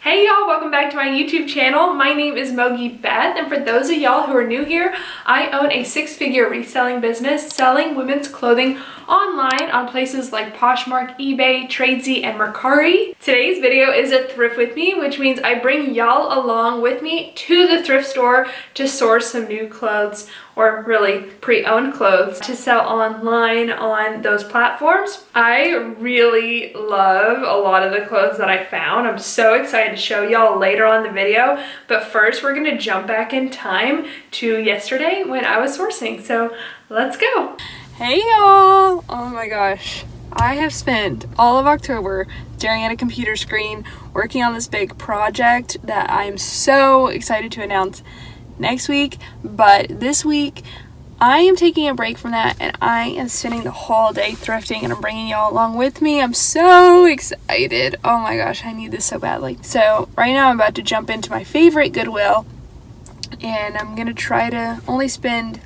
Hey y'all, welcome back to my YouTube channel. My name is Mogi Beth, and for those of y'all who are new here, I own a six-figure reselling business selling women's clothing online on places like Poshmark, eBay, Tradesy, and Mccartney. Today's video is a thrift with me, which means I bring y'all along with me to the thrift store to source some new clothes, or really pre-owned clothes, to sell online on those platforms. I really love a lot of the clothes that I found. I'm so excited to show y'all later on in the video, but first we're gonna jump back in time to yesterday when I was sourcing, so let's go. Hey y'all! Oh my gosh. I have spent all of October staring at a computer screen working on this big project that I'm so excited to announce next week, but this week I am taking a break from that and I am spending the whole day thrifting, and I'm bringing y'all along with me. I'm so excited. Oh my gosh, I need this so badly. So right now I'm about to jump into my favorite Goodwill, and I'm gonna try to only spend,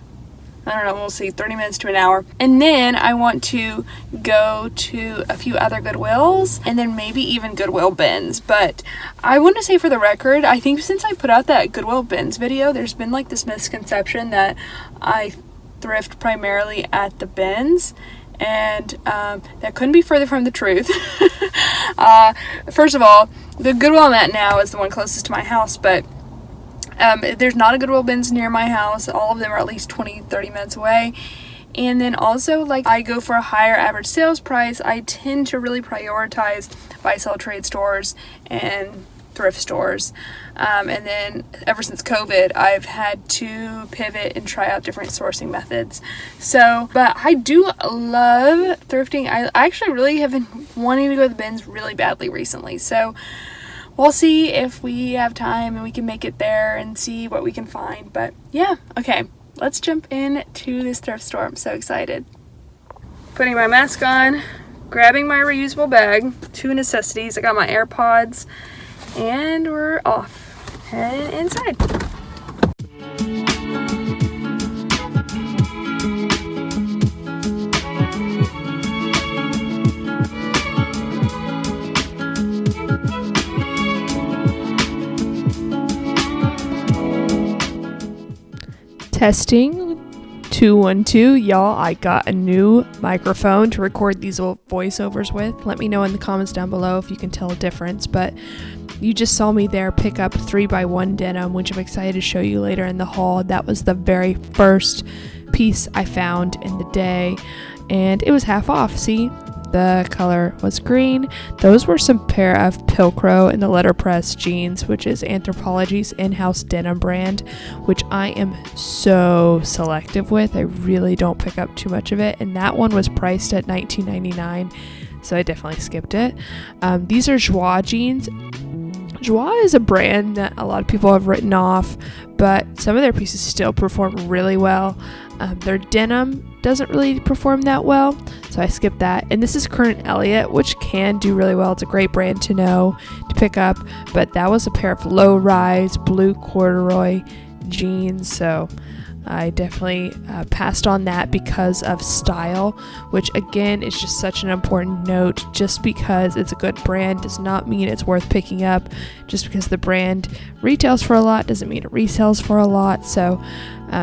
I don't know, we'll see, 30 minutes to an hour. And then I want to go to a few other Goodwills and then maybe even Goodwill bins. But I want to say, for the record, I think since I put out that Goodwill bins video, there's been like this misconception that I thrift primarily at the bins. And that couldn't be further from the truth. First of all, the Goodwill I'm at now is the one closest to my house, but there's not a Goodwill bins near my house. All of them are at least 20-30 minutes away. And then also, like, I go for a higher average sales price. I tend to really prioritize buy-sell trade stores and thrift stores. And then ever since COVID, I've had to pivot and try out different sourcing methods. So, but I do love thrifting. I actually really have been wanting to go to the bins really badly recently. So we'll see if we have time and we can make it there and see what we can find. But yeah, okay, let's jump into this thrift store. I'm so excited. Putting my mask on, grabbing my reusable bag, two necessities. I got my AirPods, and we're off. Heading inside. Testing 212, y'all. I got a new microphone to record these little voiceovers with. Let me know in the comments down below if you can tell a difference, but you just saw me there pick up 3x1 denim, which I'm excited to show you later in the haul. That was the very first piece I found in the day, and it was half off. See, the color was green. Those were some pair of Pilcrow and the letterpress jeans, which is Anthropologie's in-house denim brand, which I am so selective with. I really don't pick up too much of it, and that one was priced at $19.99, so I definitely skipped it. These are Joi Jeans. Joi is a brand that a lot of people have written off, but some of their pieces still perform really well. Their denim doesn't really perform that well, so I skipped that. And this is Current Elliott, which can do really well. It's a great brand to know, to pick up, but that was a pair of low-rise blue corduroy jeans, so I definitely passed on that because of style, which again is just such an important note. Just because it's a good brand does not mean it's worth picking up. Just because the brand retails for a lot doesn't mean it resells for a lot. So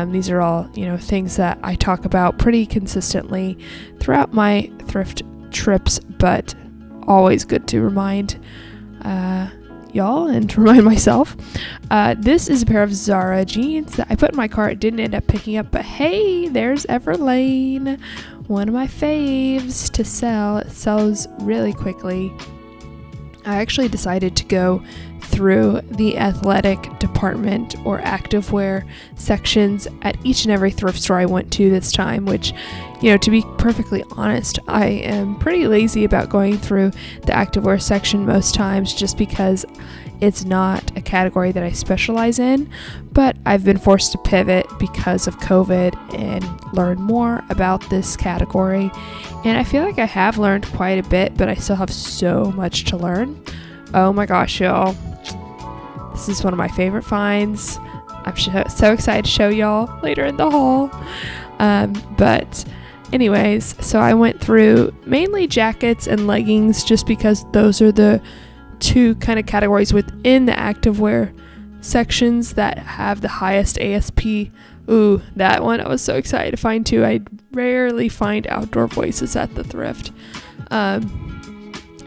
these are all, things that I talk about pretty consistently throughout my thrift trips, but always good to remind y'all and to remind myself. This is a pair of Zara jeans that I put in my cart, didn't end up picking up, but hey, there's Everlane, one of my faves to sell. It sells really quickly. I actually decided to go through the athletic department or activewear sections at each and every thrift store I went to this time, which, to be perfectly honest, I am pretty lazy about going through the activewear section most times, just because it's not a category that I specialize in. But I've been forced to pivot because of COVID and learn more about this category, and I feel like I have learned quite a bit, but I still have so much to learn. Oh my gosh, y'all, this is one of my favorite finds. I'm so excited to show y'all later in the haul. But anyways, so I went through mainly jackets and leggings, just because those are the two kind of categories within the activewear sections that have the highest ASP. Ooh, that one I was so excited to find too. I rarely find outdoor voices at the thrift.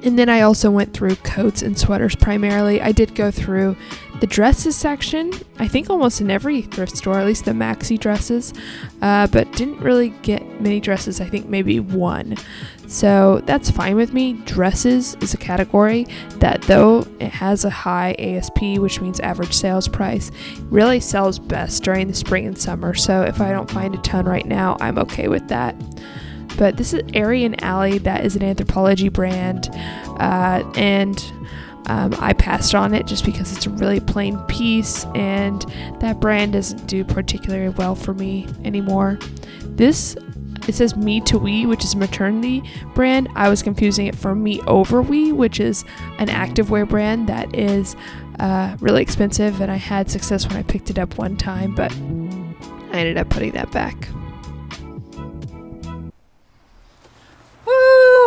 And then I also went through coats and sweaters primarily. I did go through the dresses section, I think almost in every thrift store, at least the maxi dresses, but didn't really get many dresses, I think maybe one. So that's fine with me. Dresses is a category that, though it has a high ASP, which means average sales price, really sells best during the spring and summer. So if I don't find a ton right now, I'm okay with that. But this is Airy and Alley. That is an Anthropologie brand, and I passed on it just because it's a really plain piece, and that brand doesn't do particularly well for me anymore. It says Me to We, which is a maternity brand. I was confusing it for Me Over We, which is an activewear brand that is really expensive, and I had success when I picked it up one time, but I ended up putting that back.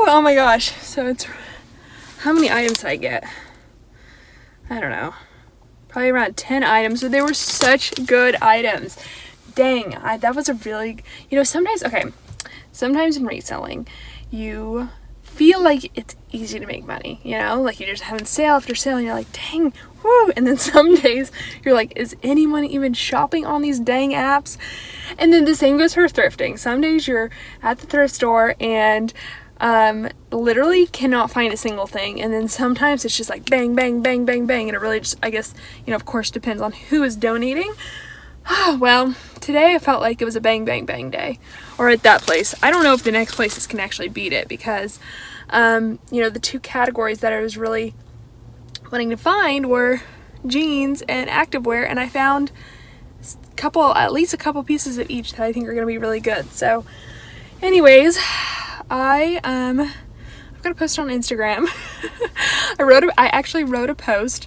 Oh my gosh, so it's, how many items did I get? I don't know, probably around 10 items, but they were such good items. Dang, that was a really, sometimes in reselling, you feel like it's easy to make money, like you're just having sale after sale, and you're like, dang, woo, and then some days you're like, is anyone even shopping on these dang apps? And then the same goes for thrifting. Some days you're at the thrift store and literally cannot find a single thing, and then sometimes it's just like bang bang bang bang bang, and it really just, I guess, of course depends on who is donating. Well, today I felt like it was a bang bang bang day, or at that place. I don't know if the next places can actually beat it, because the two categories that I was really wanting to find were jeans and activewear, and I found at least a couple pieces of each that I think are going to be really good. So anyways, I'm gonna post on Instagram. I actually wrote a post,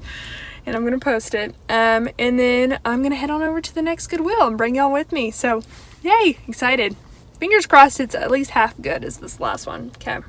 and I'm gonna post it, and then I'm gonna head on over to the next Goodwill and bring y'all with me. So yay, excited. Fingers crossed it's at least half good as this last one. Okay.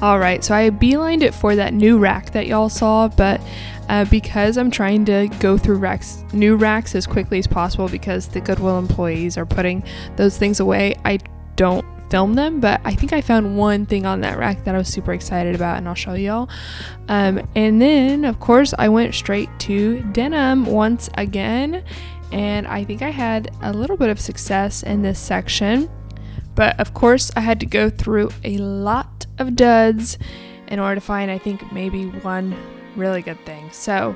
Alright, so I beelined it for that new rack that y'all saw, but because I'm trying to go through new racks as quickly as possible, because the Goodwill employees are putting those things away, I don't film them, but I think I found one thing on that rack that I was super excited about, and I'll show y'all. And then, of course, I went straight to denim once again, and I think I had a little bit of success in this section. But of course, I had to go through a lot of duds in order to find, I think, maybe one really good thing. So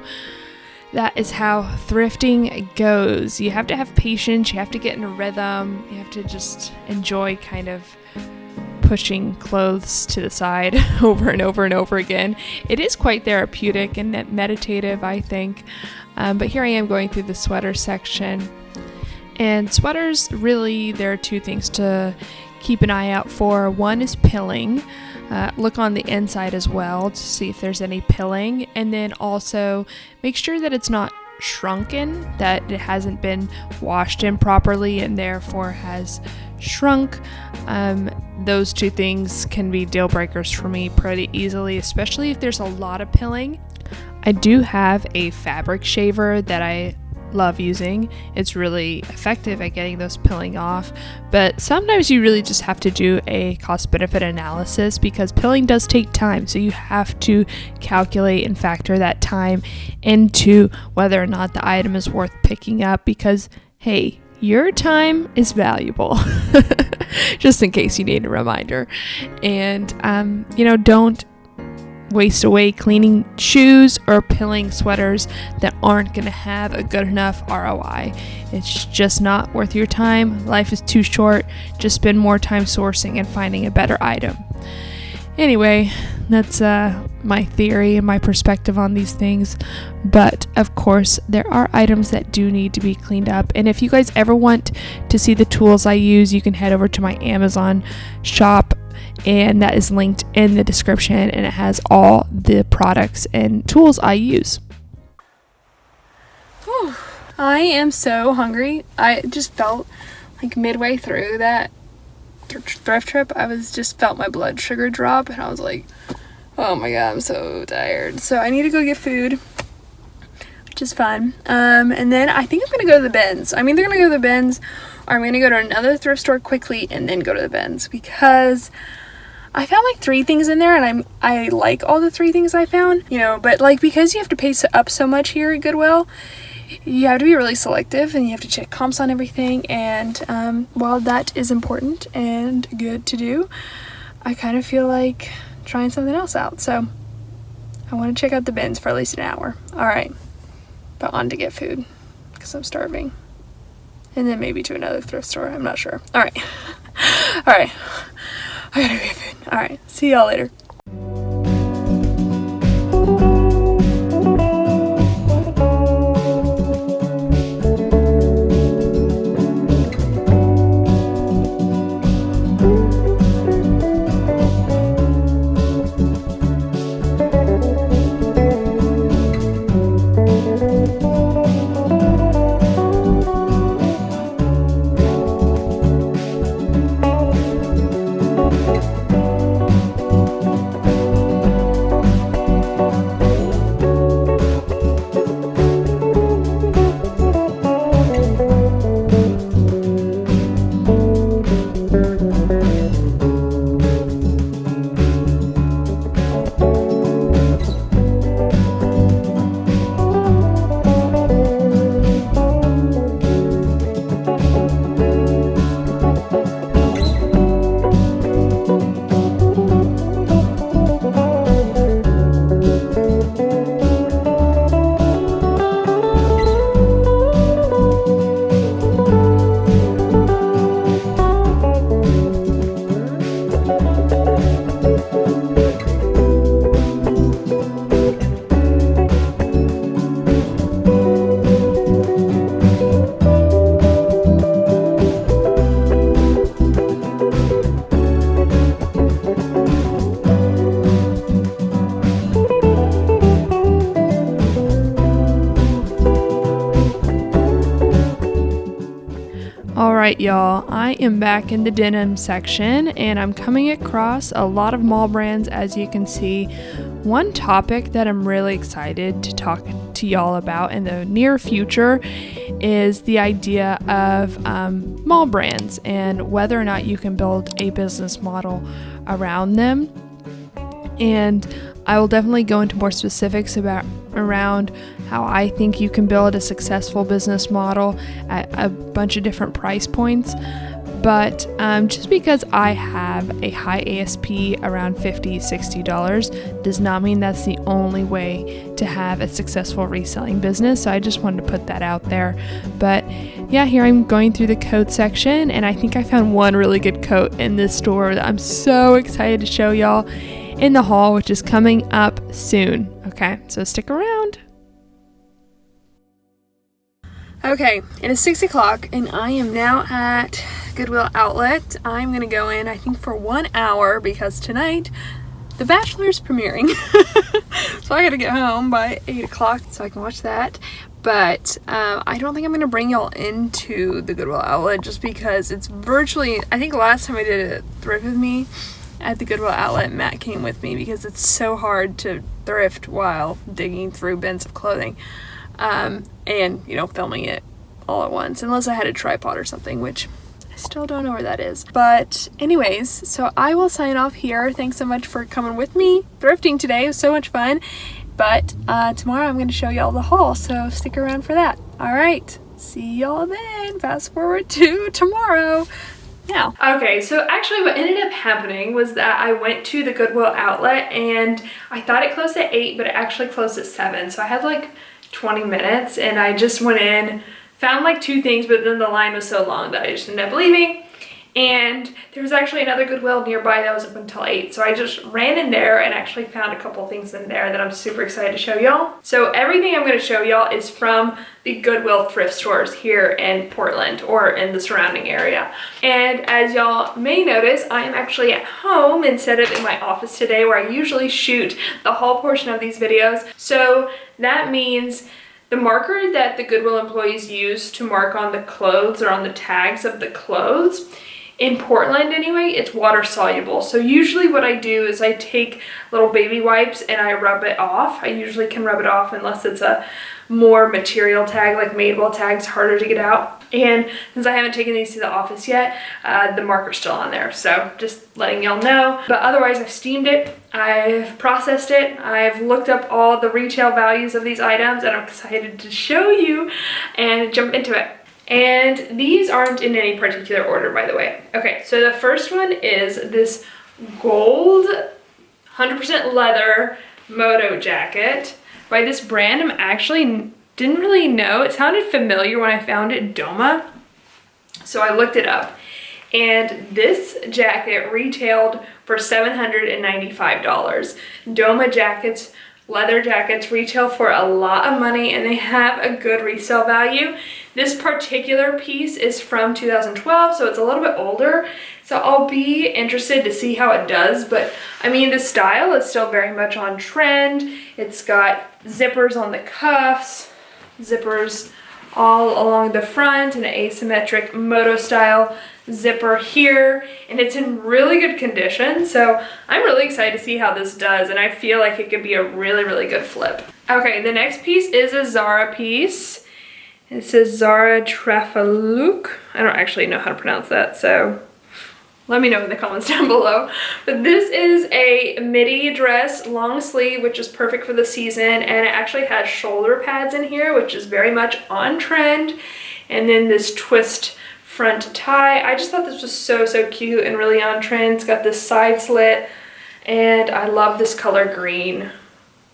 that is how thrifting goes. You have to have patience. You have to get in a rhythm. You have to just enjoy kind of pushing clothes to the side over and over and over again. It is quite therapeutic and meditative, I think. But here I am going through the sweater section. And sweaters, really, there are two things to keep an eye out for. One is pilling. Look on the inside as well to see if there's any pilling. And then also make sure that it's not shrunken, that it hasn't been washed in properly and therefore has shrunk. Those two things can be deal breakers for me pretty easily, especially if there's a lot of pilling. I do have a fabric shaver that I love using. It's really effective at getting those pilling off, but sometimes you really just have to do a cost-benefit analysis, because pilling does take time, so you have to calculate and factor that time into whether or not the item is worth picking up, because hey, your time is valuable. Just in case you need a reminder. And don't waste away cleaning shoes or pilling sweaters that aren't going to have a good enough ROI. It's just not worth your time. Life is too short. Just spend more time sourcing and finding a better item. Anyway, that's my theory and my perspective on these things. But of course, there are items that do need to be cleaned up. And if you guys ever want to see the tools I use, you can head over to my Amazon shop, and that is linked in the description, and it has all the products and tools I use. Whew. I am so hungry. I just felt like midway through that thrift trip, I felt my blood sugar drop, and I was like, oh my god, I'm so tired. So I need to go get food, which is fun. And then I think I'm gonna go to the bins. I'm either gonna go to the bins or I'm gonna go to another thrift store quickly and then go to the bins, because I found like 3 things in there, and I like all the 3 things I found, but like, because you have to pay up so much here at Goodwill, you have to be really selective, and you have to check comps on everything. And while that is important and good to do, I kind of feel like trying something else out. So I want to check out the bins for at least an hour. All right, but on to get food because I'm starving, and then maybe to another thrift store. I'm not sure. All right, all right. I gotta get food. All right, see y'all later. Alright y'all, I am back in the denim section, and I'm coming across a lot of mall brands, as you can see. One topic that I'm really excited to talk to y'all about in the near future is the idea of mall brands and whether or not you can build a business model around them. And I will definitely go into more specifics around how I think you can build a successful business model at a bunch of different price points. But just because I have a high ASP around $50, $60 does not mean that's the only way to have a successful reselling business. So I just wanted to put that out there. But yeah, here I'm going through the coat section, and I think I found one really good coat in this store that I'm so excited to show y'all in the haul, which is coming up soon. Okay, so stick around. Okay, it is 6 o'clock, and I am now at Goodwill Outlet. I'm gonna go in, I think, for 1 hour because tonight The Bachelor's premiering. So I gotta get home by 8 o'clock so I can watch that. But I don't think I'm gonna bring y'all into the Goodwill Outlet just because it's virtually, I think last time I did a thrift with me at the Goodwill Outlet, Matt came with me because it's so hard to thrift while digging through bins of clothing. And, you know, filming it all at once, unless I had a tripod or something, which I still don't know where that is. But anyways, so I will sign off here. Thanks so much for coming with me thrifting today. It was so much fun. But tomorrow I'm going to show y'all the haul, so stick around for that. All right, see y'all then. Fast forward to tomorrow. yeah. Okay, so actually what ended up happening was that I went to the Goodwill outlet and I thought it closed at 8, but it actually closed at 7. So I had like 20 minutes and I just went in, found like 2 things, but then the line was so long that I just ended up leaving. And there was actually another Goodwill nearby that was up until 8. So I just ran in there and actually found a couple things in there that I'm super excited to show y'all. So everything I'm going to show y'all is from the Goodwill thrift stores here in Portland or in the surrounding area. And as y'all may notice, I am actually at home instead of in my office today where I usually shoot the haul portion of these videos. So that means the marker that the Goodwill employees use to mark on the clothes or on the tags of the clothes, in Portland anyway, it's water soluble. So usually what I do is I take little baby wipes and I rub it off. I usually can rub it off unless it's a more material tag, like Madewell tags, harder to get out. And since I haven't taken these to the office yet, the marker's still on there. So just letting y'all know. But otherwise I've steamed it, I've processed it, I've looked up all the retail values of these items, and I'm excited to show you and jump into it. And these aren't in any particular order, by the way. Okay, so the first one is this gold 100% leather moto jacket by this brand I'm actually didn't really know. It sounded familiar when I found it, Doma. So I looked it up. And this jacket retailed for $795. Doma jackets, leather jackets, retail for a lot of money and they have a good resale value. This particular piece is from 2012, so it's a little bit older. So I'll be interested to see how it does, but I mean, the style is still very much on trend. It's got zippers on the cuffs, zippers all along the front, and an asymmetric moto style zipper here, and it's in really good condition. So I'm really excited to see how this does, and I feel like it could be a really, really good flip. Okay, the next piece is a Zara piece. It says Zara Trafaluk. I don't actually know how to pronounce that, so let me know in the comments down below. But this is a midi dress, long sleeve, which is perfect for the season, and it actually has shoulder pads in here, which is very much on trend. And then this twist front tie. I just thought this was so, so cute and really on trend. It's got this side slit, and I love this color green.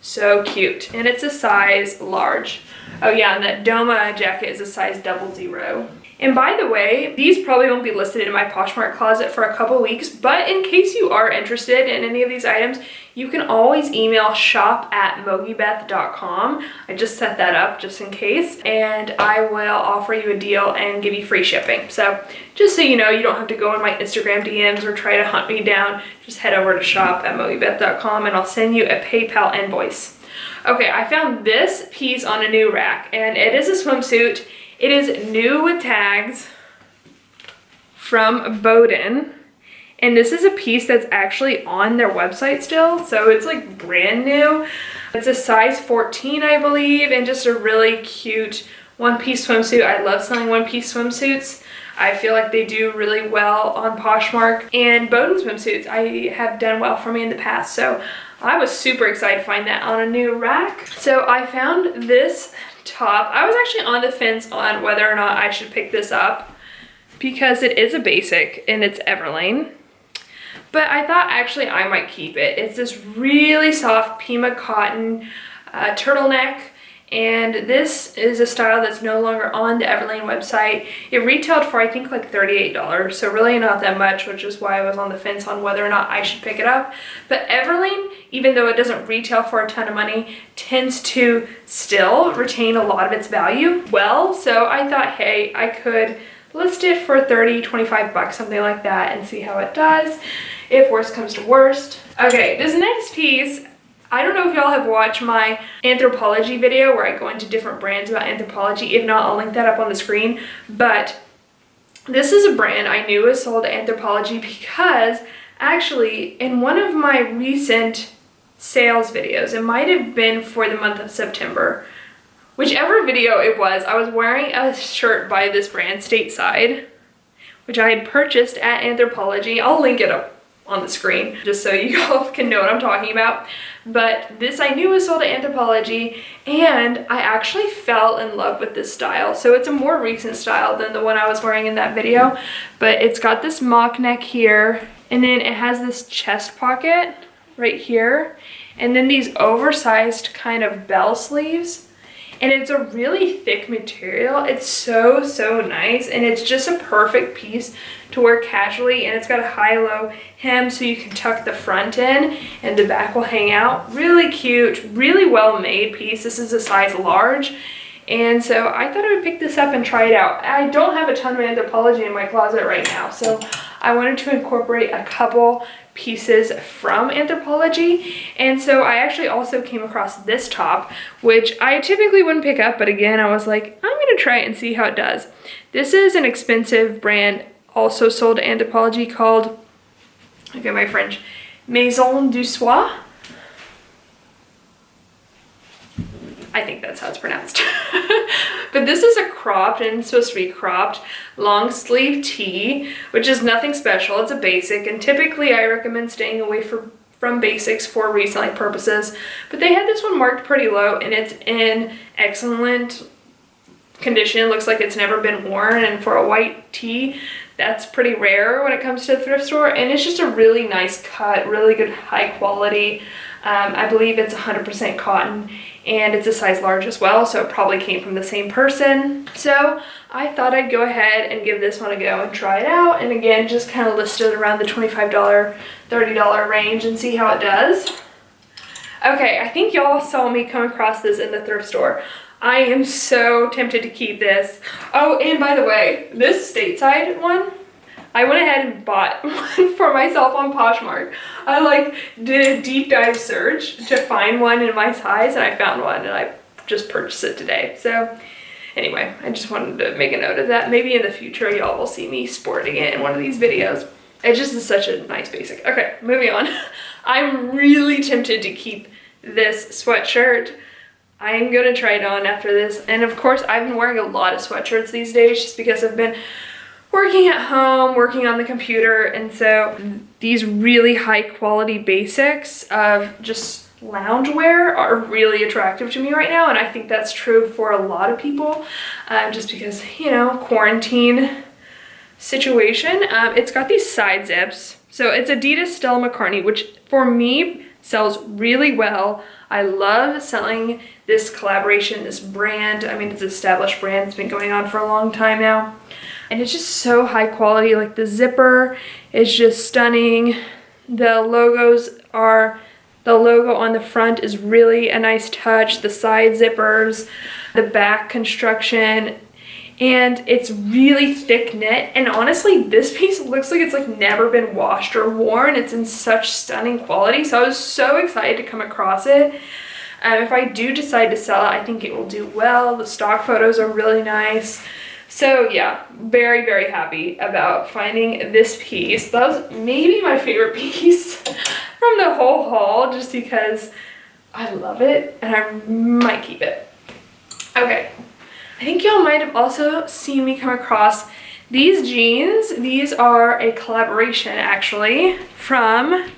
So cute. And it's a size large. Oh yeah, and that Doma jacket is a size 00. And by the way, these probably won't be listed in my Poshmark closet for a couple weeks, but in case you are interested in any of these items, you can always email shop@mogibeth.com. I just set that up just in case, and I will offer you a deal and give you free shipping. So just so you know, you don't have to go on my Instagram DMs or try to hunt me down. Just head over to shop@mogibeth.com and I'll send you a PayPal invoice. Okay, I found this piece on a new rack, and it is a swimsuit. It is new with tags from Bowden, and this is a piece that's actually on their website still, so it's like brand new. It's a size 14, I believe, and just a really cute one-piece swimsuit. I love selling one-piece swimsuits. I feel like they do really well on Poshmark, and Bowden swimsuits I have done well for me in the past, so I was super excited to find that on a new rack. So I found this top. I was actually on the fence on whether or not I should pick this up because it is a basic and it's Everlane. But I thought actually I might keep it. It's this really soft Pima cotton turtleneck, and this is a style that's no longer on the Everlane website. It retailed for I think like $38, so really not that much, which is why I was on the fence on whether or not I should pick it up. But Everlane, even though it doesn't retail for a ton of money, tends to still retain a lot of its value well. So I thought, hey, I could list it for 30, 25 bucks, something like that, and see how it does if worst comes to worst. Okay, this next piece, I don't know if y'all have watched my Anthropologie video where I go into different brands about Anthropologie. If not, I'll link that up on the screen. But this is a brand I knew was sold at Anthropologie because actually in one of my recent sales videos, it might have been for the month of September, whichever video it was, I was wearing a shirt by this brand, Stateside, which I had purchased at Anthropologie. I'll link it up on the screen, just so you all can know what I'm talking about. But this I knew was sold at Anthropologie, and I actually fell in love with this style. So it's a more recent style than the one I was wearing in that video, but it's got this mock neck here, and then it has this chest pocket right here, and then these oversized kind of bell sleeves. And it's a really thick material. It's so, so nice. And it's just a perfect piece to wear casually. And it's got a high-low hem so you can tuck the front in and the back will hang out. Really cute, really well-made piece. This is a size large. And so I thought I would pick this up and try it out. I don't have a ton of Anthropologie in my closet right now, so I wanted to incorporate a couple pieces from Anthropologie. And so I actually also came across this top, which I typically wouldn't pick up, but again, I was like, I'm gonna try it and see how it does. This is an expensive brand also sold at Anthropologie called, okay, my French, Maison du Soie. I think that's how it's pronounced. But this is a cropped, and it's supposed to be cropped, long sleeve tee, which is nothing special. It's a basic, and typically I recommend staying away from basics for reselling purposes. But they had this one marked pretty low, and it's in excellent condition. It looks like it's never been worn, and for a white tee, that's pretty rare when it comes to a thrift store. And it's just a really nice cut, really good high quality. I believe it's 100% cotton, and it's a size large as well, so it probably came from the same person. So I thought I'd go ahead and give this one a go and try it out, and again, just kind of list it around the $25, $30 range and see how it does. Okay, I think y'all saw me come across this in the thrift store. I am so tempted to keep this. Oh, and by the way, this stateside one, I went ahead and bought one for myself on Poshmark. I did a deep dive search to find one in my size, and I found one, and I just purchased it today. So anyway, I just wanted to make a note of that. Maybe in the future y'all will see me sporting it in one of these videos. It just is such a nice basic. Okay, moving on. I'm really tempted to keep this sweatshirt. I am gonna try it on after this. And of course, I've been wearing a lot of sweatshirts these days just because I've been working at home, working on the computer, and so these really high quality basics of just loungewear are really attractive to me right now, and I think that's true for a lot of people, just because, you know, quarantine situation. It's got these side zips, so it's Adidas Stella McCartney, which for me sells really well. I love selling this collaboration, this brand. I mean, it's an established brand, it's been going on for a long time now. And it's just so high quality. Like the zipper is just stunning. The logo on the front is really a nice touch. The side zippers, the back construction, and it's really thick knit. And honestly, this piece looks like it's like never been washed or worn. It's in such stunning quality. So I was so excited to come across it. If I do decide to sell it, I think it will do well. The stock photos are really nice. So yeah, very, very happy about finding this piece. That was maybe my favorite piece from the whole haul, just because I love it and I might keep it. Okay, I think y'all might have also seen me come across these jeans. These are a collaboration actually from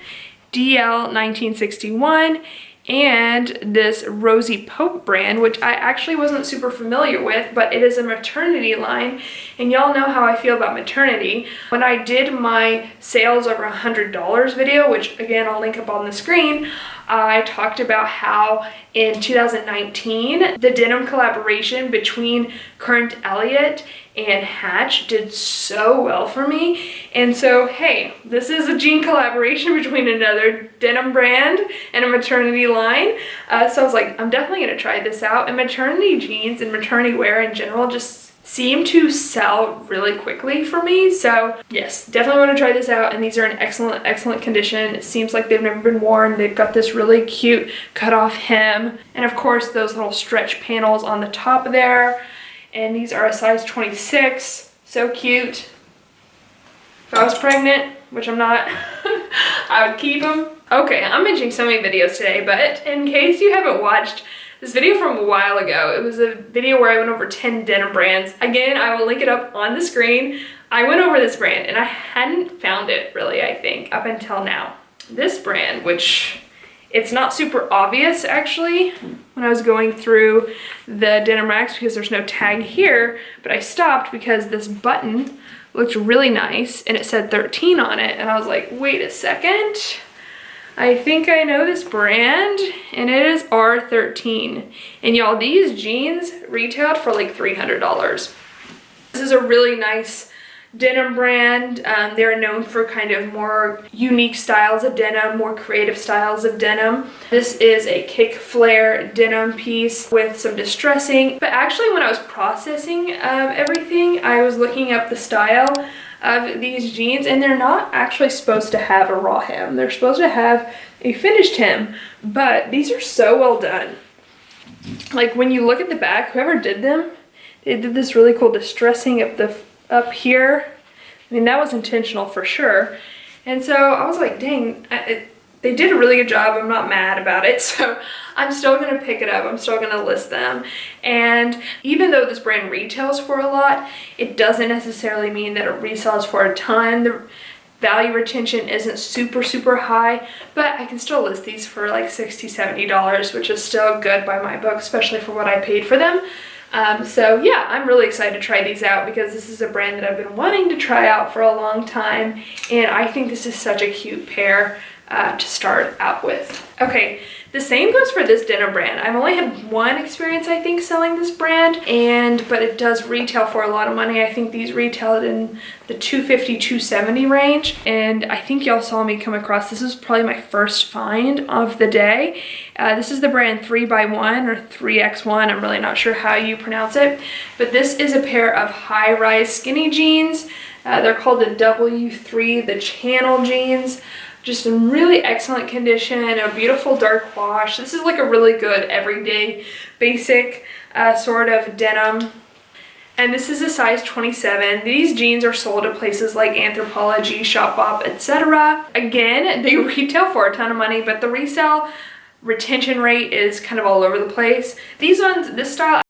DL 1961 and this Rosie Pope brand, which I actually wasn't super familiar with, but it is a maternity line, and y'all know how I feel about maternity. When I did my sales over $100 video, which again I'll link up on the screen, I talked about how in 2019 the denim collaboration between Current Elliott and Hatch did so well for me. And so hey, this is a jean collaboration between another denim brand and a maternity line, so I was like, I'm definitely gonna try this out. And maternity jeans and maternity wear in general just seem to sell really quickly for me, so yes, definitely want to try this out. And these are in excellent condition. It seems like they've never been worn. They've got this really cute cut off hem, and of course those little stretch panels on the top there. And these are a size 26. So cute. If I was pregnant, which I'm not, I would keep them. Okay, I'm binging so many videos today, but in case you haven't watched this video from a while ago, it was a video where I went over 10 denim brands. Again, I will link it up on the screen. I went over this brand and I hadn't found it really, I think, up until now. This brand, which it's not super obvious actually when I was going through the denim racks because there's no tag here, but I stopped because this button looked really nice and it said 13 on it, and I was like, wait a second, I think I know this brand, and it is R13. And y'all, these jeans retailed for like $300. This is a really nice denim brand. They're known for kind of more unique styles of denim, more creative styles of denim. This is a kick flare denim piece with some distressing, but actually when I was processing everything, I was looking up the style of these jeans, and they're not actually supposed to have a raw hem. They're supposed to have a finished hem, but these are so well done. Like when you look at the back, whoever did them, they did this really cool distressing up here. I mean, that was intentional for sure. And so I was like, dang, they did a really good job. I'm not mad about it. So I'm still gonna pick it up. I'm still gonna list them. And even though this brand retails for a lot, it doesn't necessarily mean that it resells for a ton. The value retention isn't super high, but I can still list these for like $60, $70, which is still good by my book, especially for what I paid for them. So yeah, I'm really excited to try these out because this is a brand that I've been wanting to try out for a long time, and I think this is such a cute pair to start out with. Okay, the same goes for this denim brand. I've only had one experience, I think, selling this brand, but it does retail for a lot of money. I think these retailed in the $250, $270 range, and I think y'all saw me come across, this is probably my first find of the day. This is the brand 3x1 or 3x1, I'm really not sure how you pronounce it, but this is a pair of high-rise skinny jeans. They're called the W3, the channel jeans. Just in really excellent condition, a beautiful dark wash. This is like a really good everyday basic sort of denim. And this is a size 27. These jeans are sold at places like Anthropologie, Shopbop, etc. Again, they retail for a ton of money, but the resale retention rate is kind of all over the place. These ones, this style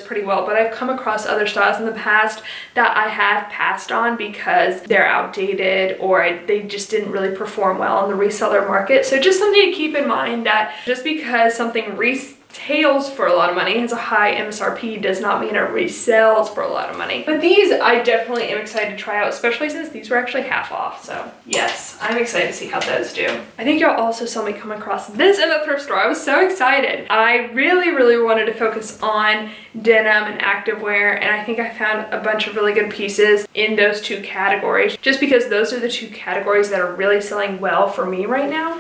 pretty well, but I've come across other styles in the past that I have passed on because they're outdated or they just didn't really perform well on the reseller market. So just something to keep in mind, that just because something retails for a lot of money, has a high MSRP, does not mean it resells for a lot of money. But these I definitely am excited to try out, especially since these were actually half off. So yes, I'm excited to see how those do. I think y'all also saw me come across this in the thrift store. I was so excited. I really wanted to focus on denim and activewear, and I think I found a bunch of really good pieces in those two categories, just because those are the two categories that are really selling well for me right now.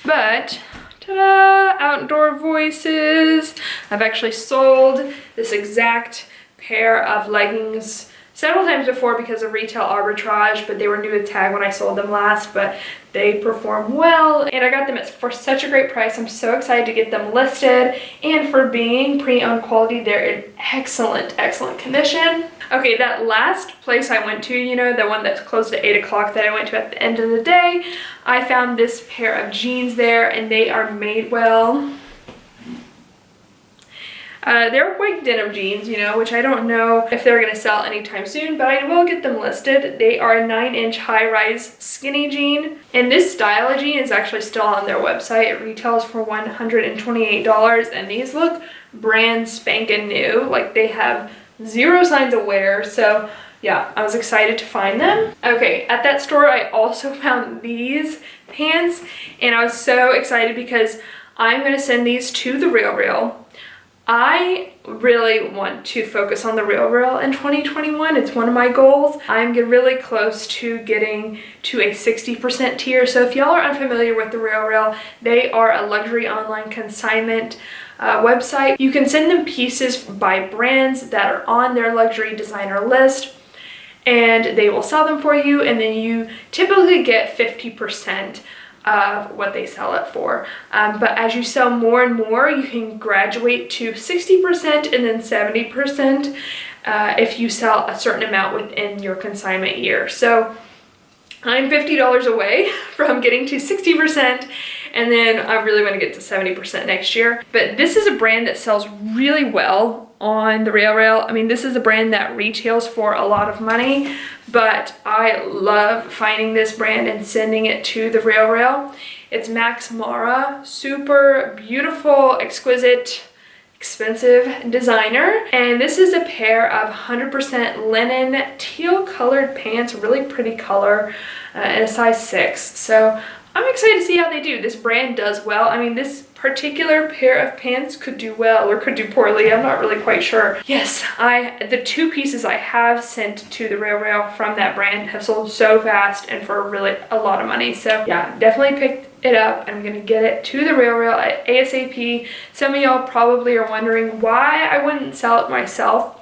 But ta-da! Outdoor Voices. I've actually sold this exact pair of leggings several times before because of retail arbitrage, but they were new to tag when I sold them last, but they perform well, and I got them for such a great price. I'm so excited to get them listed, and for being pre-owned quality, they're in excellent condition. Okay, that last place I went to, you know, the one that's closed at 8 o'clock that I went to at the end of the day, I found this pair of jeans there, and they are made well. They're white denim jeans, you know, which I don't know if they're going to sell anytime soon, but I will get them listed. They are a 9-inch high-rise skinny jean, and this style of jean is actually still on their website. It retails for $128, and these look brand spanking new. Like, they have zero signs of wear, so yeah, I was excited to find them. Okay, at that store, I also found these pants, and I was so excited because I'm going to send these to the RealReal. I really want to focus on the RealReal in 2021. It's one of my goals. I'm really close to getting to a 60% tier. So if y'all are unfamiliar with the RealReal, they are a luxury online consignment website. You can send them pieces by brands that are on their luxury designer list, and they will sell them for you, and then you typically get 50% of what they sell it for. But as you sell more and more, you can graduate to 60% and then 70% if you sell a certain amount within your consignment year. So I'm $50 away from getting to 60%, and then I really want to get to 70% next year. But this is a brand that sells really well on the Rail. I mean, this is a brand that retails for a lot of money, but I love finding this brand and sending it to the Rail. It's Max Mara, super beautiful, exquisite, expensive designer. And this is a pair of 100% linen teal colored pants, really pretty color, in a size 6. So I'm excited to see how they do. This brand does well. I mean, this particular pair of pants could do well or could do poorly. I'm not really quite sure. Yes, the 2 pieces I have sent to the Rail from that brand have sold so fast and for really a lot of money. So yeah, definitely picked it up, and I'm gonna get it to the Rail at ASAP. Some of y'all probably are wondering why I wouldn't sell it myself.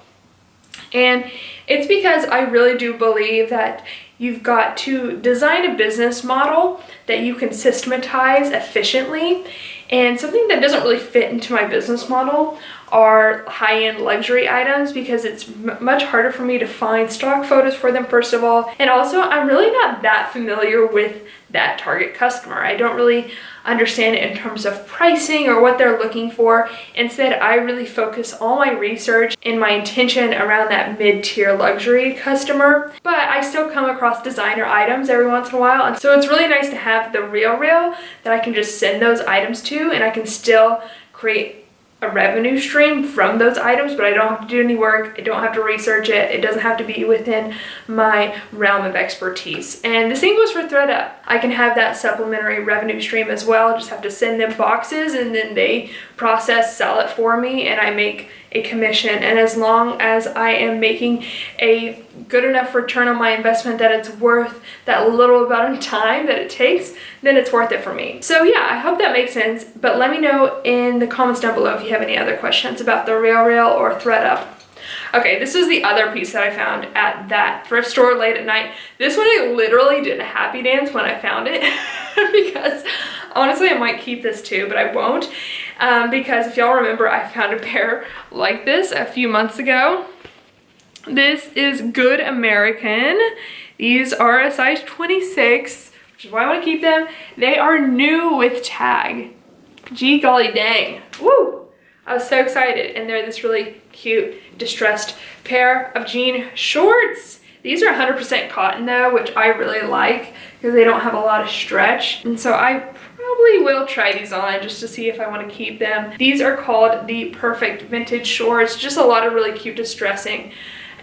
And it's because I really do believe that you've got to design a business model that you can systematize efficiently. And something that doesn't really fit into my business model are high-end luxury items, because it's much harder for me to find stock photos for them, first of all. And also, I'm really not that familiar with that target customer. I don't really understand it in terms of pricing or what they're looking for. Instead, I really focus all my research and my intention around that mid-tier luxury customer. But I still come across designer items every once in a while, and so it's really nice to have the Rail that I can just send those items to, and I can still create a revenue stream from those items, but I don't have to do any work. I don't have to research it. It doesn't have to be within my realm of expertise. And the same goes for ThredUP. I can have that supplementary revenue stream as well. Just have to send them boxes, and then they process, sell it for me, and I make a commission. And as long as I am making a good enough return on my investment that it's worth that little amount of time that it takes, then it's worth it for me. So yeah, I hope that makes sense, but let me know in the comments down below if you have any other questions about the Rail or ThredUP. Okay, this is the other piece that I found at that thrift store late at night. This one, I literally did a happy dance when I found it because honestly, I might keep this too, but I won't, because if y'all remember, I found a pair like this a few months ago. This is Good American. These are a size 26, which is why I want to keep them. They are new with tag. Gee golly dang. Woo! I was so excited. And they're this really cute distressed pair of jean shorts. These are 100% cotton though, which I really like because they don't have a lot of stretch. And so I probably will try these on just to see if I want to keep them. These are called the Perfect Vintage Shorts. Just a lot of really cute distressing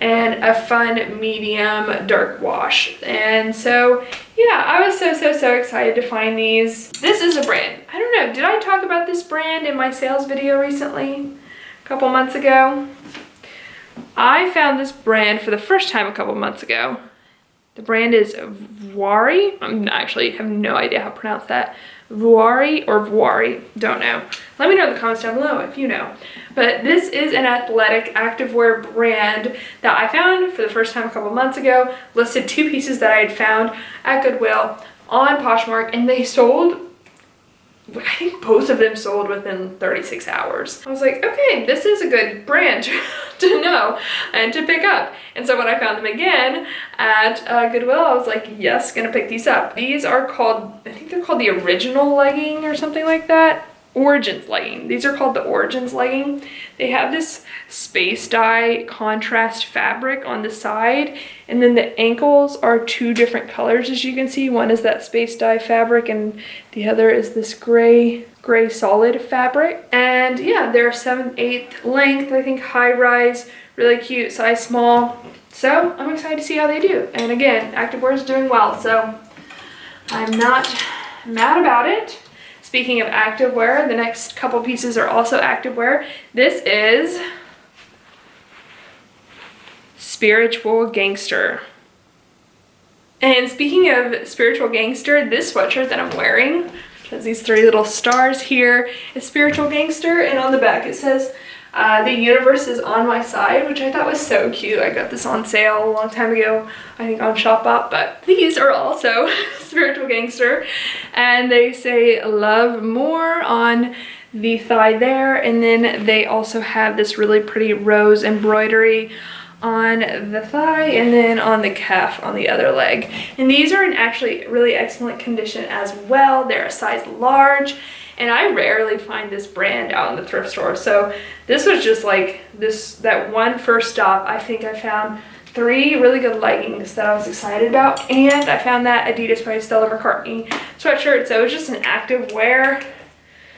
and a fun medium dark wash. And so yeah, I was so excited to find these. This is a brand. I don't know, did I talk about this brand in my sales video recently? A couple months ago? I found this brand for the first time a couple months ago. The brand is Vuari. I actually have no idea how to pronounce that. Vuari or Vuari, don't know. Let me know in the comments down below if you know. But this is an athletic activewear brand that I found for the first time a couple months ago. Listed 2 pieces that I had found at Goodwill on Poshmark, and they sold, I think both of them sold within 36 hours. I was like, okay, this is a good brand to know and to pick up. And so when I found them again at Goodwill, I was like, yes, gonna pick these up. These are called, I think they're called the Original legging or something like that. Origins legging. These are called the Origins legging. They have this space dye contrast fabric on the side, and then the ankles are 2 different colors, as you can see. One is that space dye fabric and the other is this gray solid fabric. And yeah, they're 7/8 length, I think high rise, really cute, size small. So I'm excited to see how they do. And again, activewear is doing well, so I'm not mad about it. Speaking of activewear, the next couple pieces are also activewear. This is Spiritual Gangster. And speaking of Spiritual Gangster, this sweatshirt that I'm wearing has these 3 little stars here. It's Spiritual Gangster, and on the back it says, the universe is on my side, which I thought was so cute. I got this on sale a long time ago, I think on ShopUp, but these are also Spiritual Gangster, and they say love more on the thigh there, and then they also have this really pretty rose embroidery on the thigh and then on the calf on the other leg. And these are in actually really excellent condition as well. They're a size large, and I rarely find this brand out in the thrift store. So this was just like that one first stop. I think I found 3 really good leggings that I was excited about, and I found that Adidas by Stella McCartney sweatshirt. So it was just an active wear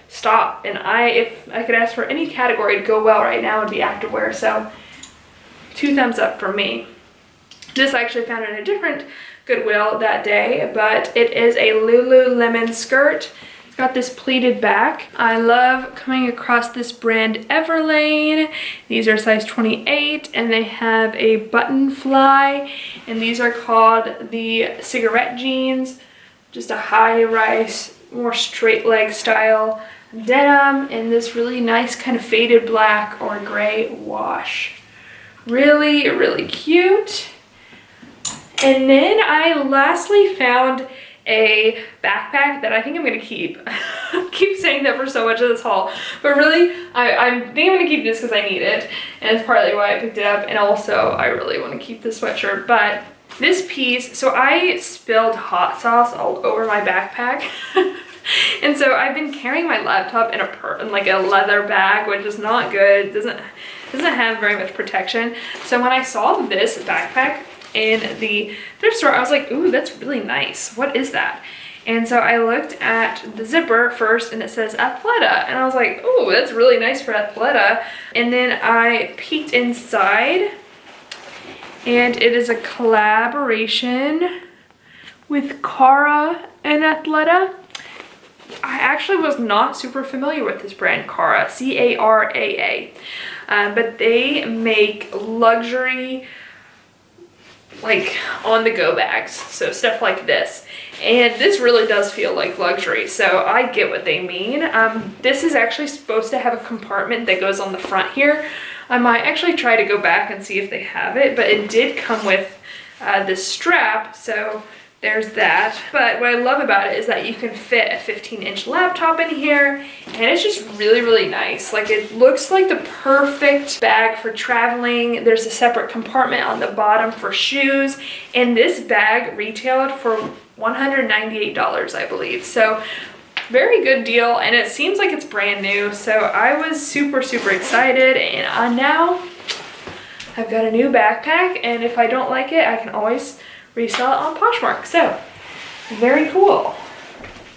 stop, and if I could ask for any category to go well right now, it would be activewear. So 2 thumbs up for me. This I actually found in a different Goodwill that day, but it is a Lululemon skirt. It's got this pleated back. I love coming across this brand Everlane. These are size 28, and they have a button fly, and these are called the cigarette jeans. Just a high-rise, more straight leg style denim in this really nice kind of faded black or gray wash. Really, really cute. And then I lastly found a backpack that I think I'm gonna keep. I keep saying that for so much of this haul, but really I think I'm gonna keep this because I need it, and it's partly why I picked it up, and also I really want to keep this sweatshirt. But this piece, so I spilled hot sauce all over my backpack. And so I've been carrying my laptop in like a leather bag, which is not good. Doesn't have very much protection. So when I saw this backpack in the thrift store, I was like, ooh, that's really nice. What is that? And so I looked at the zipper first, and it says Athleta, and I was like, ooh, that's really nice for Athleta. And then I peeked inside, and it is a collaboration with Cara and Athleta. I actually was not super familiar with this brand, Cara, C-A-R-A-A, but they make luxury, like on-the-go bags, so stuff like this, and this really does feel like luxury, so I get what they mean. This is actually supposed to have a compartment that goes on the front here. I might actually try to go back and see if they have it, but it did come with this strap, so there's that. But what I love about it is that you can fit a 15-inch laptop in here, and it's just really, really nice. Like, it looks like the perfect bag for traveling. There's a separate compartment on the bottom for shoes, and this bag retailed for $198, I believe. So very good deal, and it seems like it's brand new. So I was super, super excited, and now I've got a new backpack, and if I don't like it, I can always resell it on Poshmark. So very cool.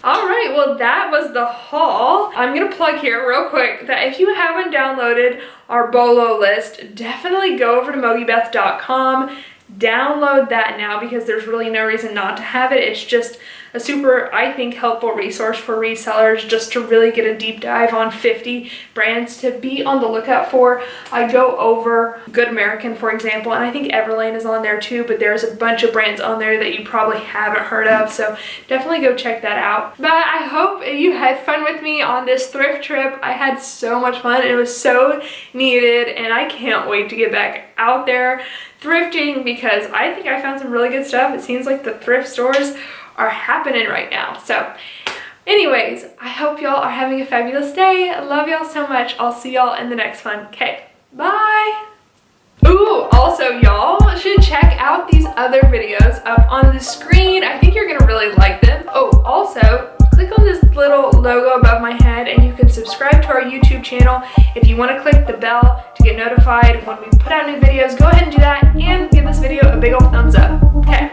All right, well, that was the haul. I'm gonna plug here real quick that if you haven't downloaded our Bolo list, definitely go over to mogibeth.com, download that now, because there's really no reason not to have it. It's just a super, I think, helpful resource for resellers just to really get a deep dive on 50 brands to be on the lookout for. I go over Good American, for example, and I think Everlane is on there too, but there's a bunch of brands on there that you probably haven't heard of, so definitely go check that out. But I hope you had fun with me on this thrift trip. I had so much fun. It was so needed, and I can't wait to get back out there thrifting, because I think I found some really good stuff. It seems like the thrift stores are happening right now. So anyways, I hope y'all are having a fabulous day. I love y'all so much. I'll see y'all in the next one. Okay, bye. Ooh, also y'all should check out these other videos up on the screen. I think you're gonna really like them. Oh, also click on this little logo above my head, and you can subscribe to our YouTube channel. If you want to click the bell to get notified when we put out new videos, go ahead and do that, and give this video a big old thumbs up. Okay.